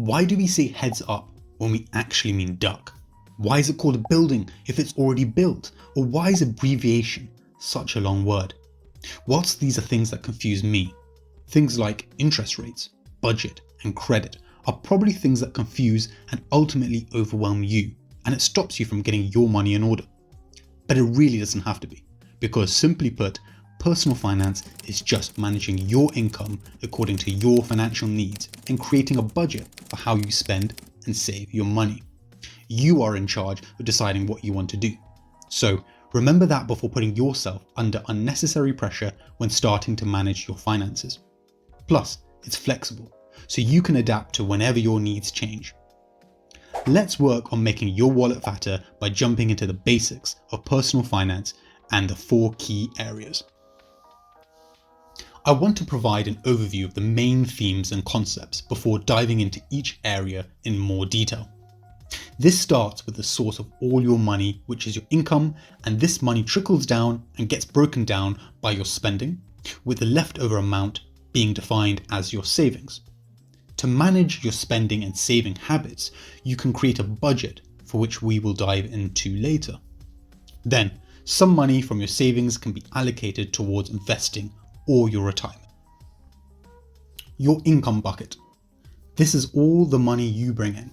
Why do we say heads up when we actually mean duck? Why is it called a building if it's already built? Or why is abbreviation such a long word? Whilst these are things that confuse me, things like interest rates, budget, and credit are probably things that confuse and ultimately overwhelm you, and it stops you from getting your money in order. But it really doesn't have to be, because simply put, personal finance is just managing your income according to your financial needs and creating a budget for how you spend and save your money. You are in charge of deciding what you want to do. So remember that before putting yourself under unnecessary pressure when starting to manage your finances. Plus, it's flexible, so you can adapt to whenever your needs change. Let's work on making your wallet fatter by jumping into the basics of personal finance and the 4 key areas. I want to provide an overview of the main themes and concepts before diving into each area in more detail. This starts with the source of all your money, which is your income, and this money trickles down and gets broken down by your spending, with the leftover amount being defined as your savings. To manage your spending and saving habits, you can create a budget, for which we will dive into later. Then, some money from your savings can be allocated towards investing or your retirement. Your income bucket. This is all the money you bring in.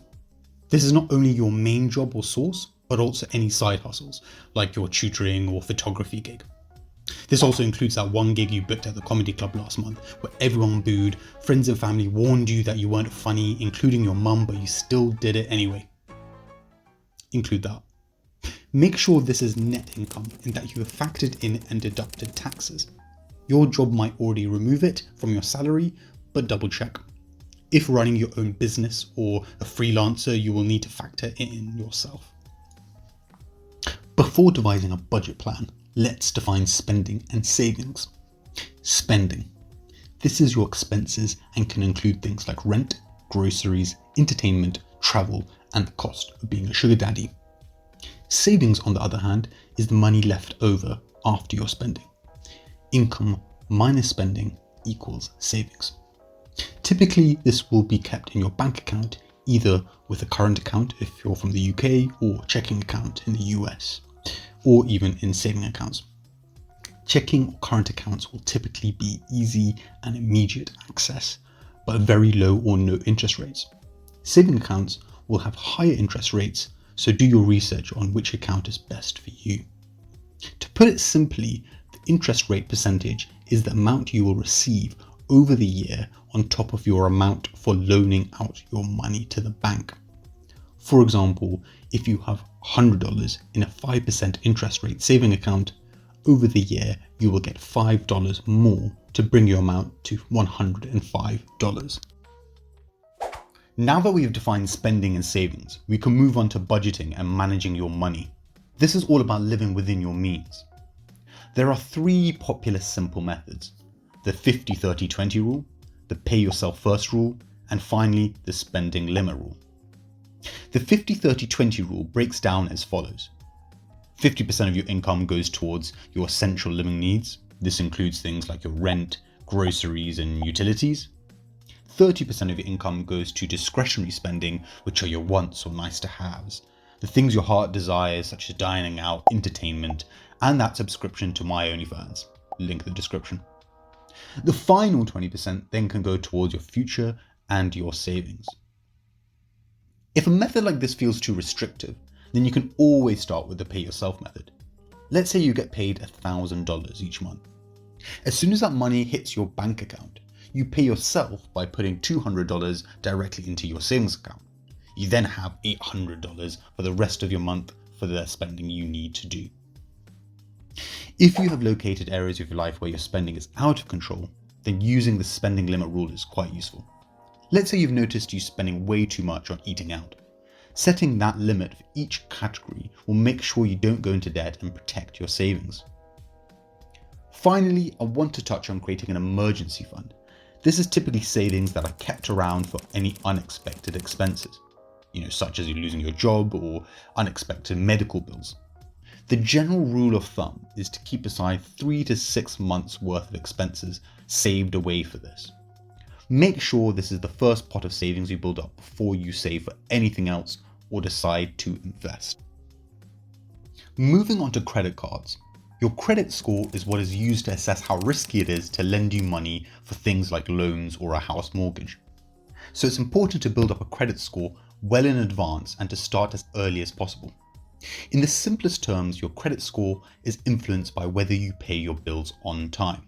This is not only your main job or source, but also any side hustles, like your tutoring or photography gig. This also includes that one gig you booked at the comedy club last month, where everyone booed, friends and family warned you that you weren't funny, including your mum, but you still did it anyway. Include that. Make sure this is net income and that you have factored in and deducted taxes. Your job might already remove it from your salary, but double check. If running your own business or a freelancer, you will need to factor it in yourself. Before devising a budget plan, let's define spending and savings. Spending. This is your expenses and can include things like rent, groceries, entertainment, travel, and the cost of being a sugar daddy. Savings, on the other hand, is the money left over after your spending. Income minus spending equals savings. Typically, this will be kept in your bank account, either with a current account if you're from the UK or checking account in the US, or even in saving accounts. Checking or current accounts will typically be easy and immediate access, but very low or no interest rates. Saving accounts will have higher interest rates, so do your research on which account is best for you. To put it simply, the interest rate percentage is the amount you will receive over the year on top of your amount for loaning out your money to the bank. For example, if you have $100 in a 5% interest rate saving account, over the year you will get $5 more to bring your amount to $105. Now that we have defined spending and savings, we can move on to budgeting and managing your money. This is all about living within your means. There are 3 popular simple methods: the 50-30-20 rule, the pay yourself first rule, and finally the spending limit rule. The 50-30-20 rule breaks down as follows. 50% of your income goes towards your essential living needs. This includes things like your rent, groceries, and utilities. 30% of your income goes to discretionary spending, which are your wants or nice to haves, the things your heart desires, such as dining out, entertainment, and that subscription to My OnlyFans, link in the description. The final 20% then can go towards your future and your savings. If a method like this feels too restrictive, then you can always start with the pay yourself method. Let's say you get paid $1,000 each month. As soon as that money hits your bank account, you pay yourself by putting $200 directly into your savings account. You then have $800 for the rest of your month for the spending you need to do. If you have located areas of your life where your spending is out of control, then using the spending limit rule is quite useful. Let's say you've noticed you spending way too much on eating out. Setting that limit for each category will make sure you don't go into debt and protect your savings. Finally, I want to touch on creating an emergency fund. This is typically savings that are kept around for any unexpected expenses, such as you losing your job or unexpected medical bills. The general rule of thumb is to keep aside 3 to 6 months worth of expenses saved away for this. Make sure this is the first pot of savings you build up before you save for anything else or decide to invest. Moving on to credit cards. Your credit score is what is used to assess how risky it is to lend you money for things like loans or a house mortgage. So it's important to build up a credit score well in advance and to start as early as possible. In the simplest terms, your credit score is influenced by whether you pay your bills on time.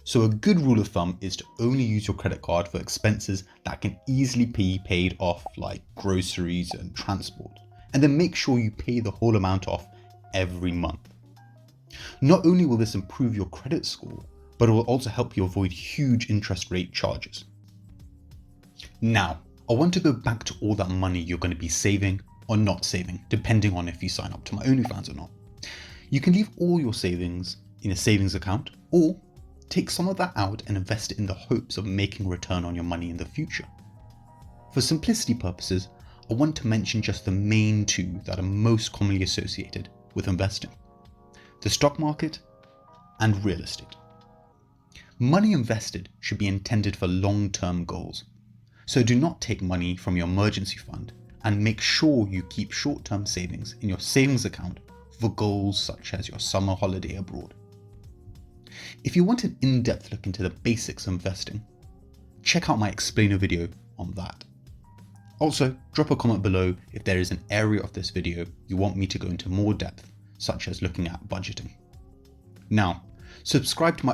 So a good rule of thumb is to only use your credit card for expenses that can easily be paid off, like groceries and transport, and then make sure you pay the whole amount off every month. Not only will this improve your credit score, but it will also help you avoid huge interest rate charges. Now, I want to go back to all that money you're going to be saving or not saving, depending on if you sign up to my OnlyFans or not. You can leave all your savings in a savings account, or take some of that out and invest it in the hopes of making a return on your money in the future. For simplicity purposes, I want to mention just the main two that are most commonly associated with investing: the stock market and real estate. Money invested should be intended for long-term goals. So do not take money from your emergency fund, and make sure you keep short-term savings in your savings account for goals such as your summer holiday abroad. If you want an in-depth look into the basics of investing, check out my explainer video on that. Also, drop a comment below if there is an area of this video you want me to go into more depth, such as looking at budgeting. Now, subscribe to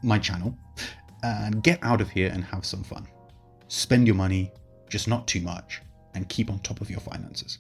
my channel and get out of here and have some fun. Spend your money, just not too much, and keep on top of your finances.